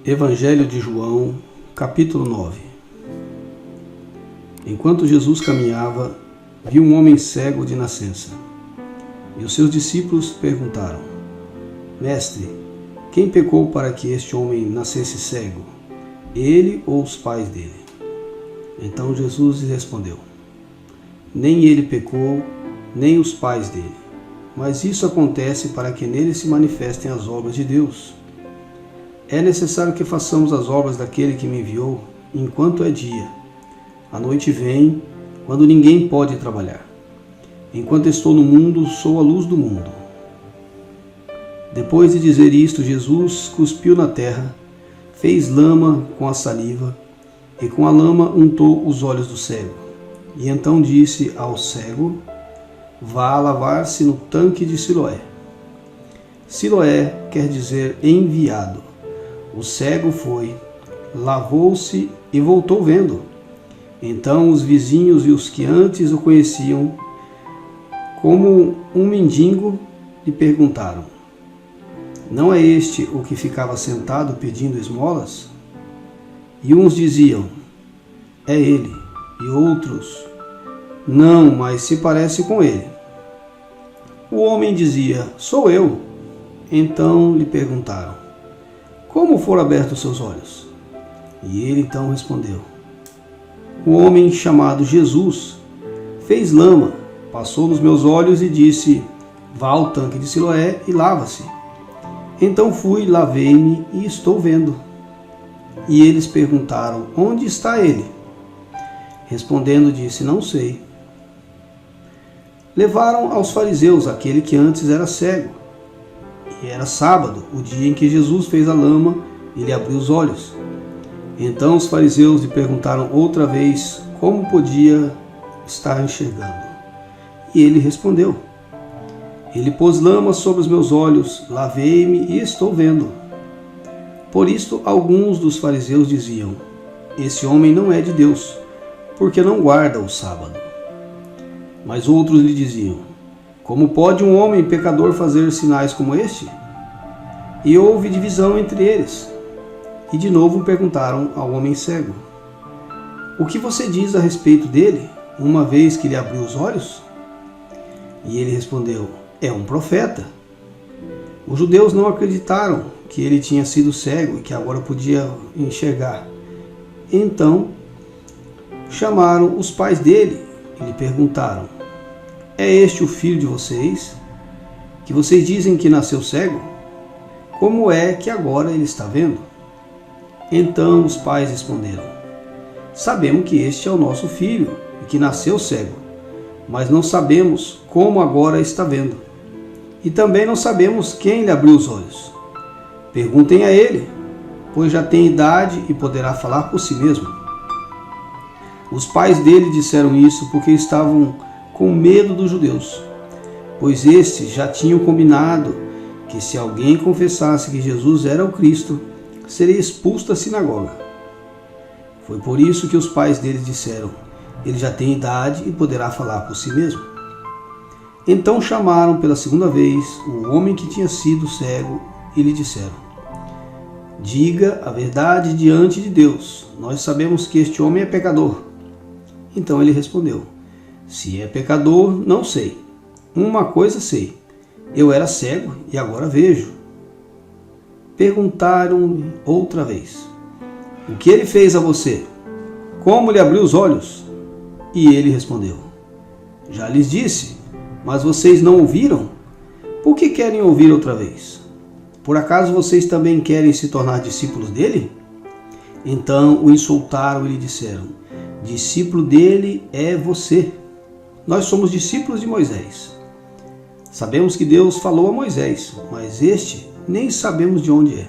Evangelho de João, capítulo 9. Enquanto Jesus caminhava, viu um homem cego de nascença. E os seus discípulos perguntaram: Mestre, quem pecou para que este homem nascesse cego? Ele ou os pais dele? Então Jesus lhe respondeu: Nem ele pecou, nem os pais dele. Mas isso acontece para que nele se manifestem as obras de Deus. É necessário que façamos as obras daquele que me enviou enquanto é dia. A noite vem, quando ninguém pode trabalhar. Enquanto estou no mundo, sou a luz do mundo. Depois de dizer isto, Jesus cuspiu na terra, fez lama com a saliva e com a lama untou os olhos do cego. E então disse ao cego: Vá lavar-se no tanque de Siloé. Siloé quer dizer enviado. O cego foi, lavou-se e voltou vendo. Então os vizinhos e os que antes o conheciam como um mendigo lhe perguntaram: Não é este o que ficava sentado pedindo esmolas? E uns diziam: É ele. E outros: Não, mas se parece com ele. O homem dizia: Sou eu. Então lhe perguntaram: Como foram abertos seus olhos? E ele então respondeu: Um homem chamado Jesus fez lama, passou nos meus olhos e disse: Vá ao tanque de Siloé e lava-se. Então fui, lavei-me e estou vendo. E eles perguntaram: Onde está ele? Respondendo, disse: Não sei. Levaram aos fariseus aquele que antes era cego. E era sábado, o dia em que Jesus fez a lama e lhe abriu os olhos. Então os fariseus lhe perguntaram outra vez como podia estar enxergando. E ele respondeu: Ele pôs lama sobre os meus olhos, lavei-me e estou vendo. Por isto alguns dos fariseus diziam: Esse homem não é de Deus, porque não guarda o sábado. Mas outros lhe diziam: Como pode um homem pecador fazer sinais como este? E houve divisão entre eles. E de novo perguntaram ao homem cego: O que você diz a respeito dele, uma vez que lhe abriu os olhos? E ele respondeu: É um profeta. Os judeus não acreditaram que ele tinha sido cego e que agora podia enxergar. Então chamaram os pais dele e lhe perguntaram: É este o filho de vocês, que vocês dizem que nasceu cego? Como é que agora ele está vendo? Então os pais responderam: Sabemos que este é o nosso filho e que nasceu cego, mas não sabemos como agora está vendo. E também não sabemos quem lhe abriu os olhos. Perguntem a ele, pois já tem idade e poderá falar por si mesmo. Os pais dele disseram isso porque estavam com medo dos judeus, pois estes já tinham combinado que se alguém confessasse que Jesus era o Cristo, seria expulso da sinagoga. Foi por isso que os pais deles disseram: Ele já tem idade e poderá falar por si mesmo. Então chamaram pela segunda vez o homem que tinha sido cego e lhe disseram: Diga a verdade diante de Deus. Nós sabemos que este homem é pecador. Então ele respondeu: Se é pecador, não sei. Uma coisa sei: eu era cego e agora vejo. Perguntaram-lhe outra vez: O que ele fez a você? Como lhe abriu os olhos? E ele respondeu: Já lhes disse, mas vocês não ouviram? Por que querem ouvir outra vez? Por acaso vocês também querem se tornar discípulos dele? Então o insultaram e lhe disseram: Discípulo dele é você. Nós somos discípulos de Moisés. Sabemos que Deus falou a Moisés, mas este nem sabemos de onde é.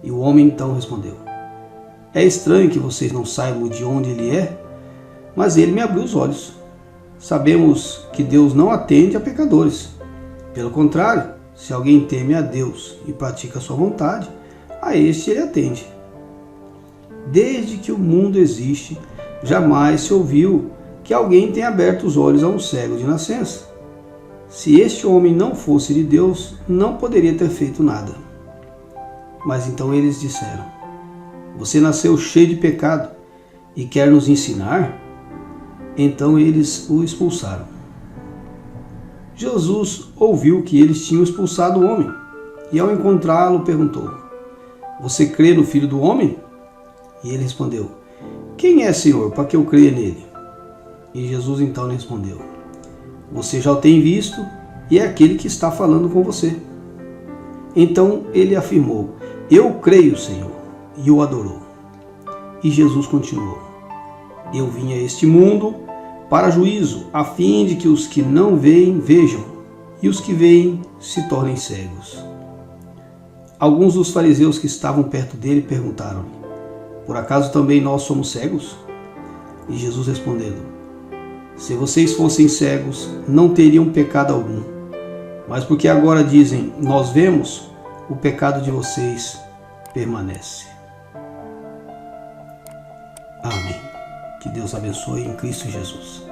E o homem então respondeu: É estranho que vocês não saibam de onde ele é, mas ele me abriu os olhos. Sabemos que Deus não atende a pecadores. Pelo contrário, se alguém teme a Deus e pratica a sua vontade, a este ele atende. Desde que o mundo existe, jamais se ouviu que alguém tenha aberto os olhos a um cego de nascença. Se este homem não fosse de Deus, não poderia ter feito nada. Mas então eles disseram: você nasceu cheio de pecado e quer nos ensinar? Então eles o expulsaram. Jesus ouviu que eles tinham expulsado o homem e, ao encontrá-lo, perguntou: você crê no Filho do Homem? E ele respondeu: quem é, Senhor, para que eu creia nele? E Jesus então lhe respondeu: você já o tem visto e é aquele que está falando com você. Então ele afirmou: eu creio, Senhor, e o adorou. E Jesus continuou: eu vim a este mundo para juízo, a fim de que os que não veem vejam, e os que veem se tornem cegos. Alguns dos fariseus que estavam perto dele perguntaram-lhe: por acaso também nós somos cegos? E Jesus respondeu: se vocês fossem cegos, não teriam pecado algum. Mas porque agora dizem, nós vemos, o pecado de vocês permanece. Amém. Que Deus abençoe em Cristo Jesus.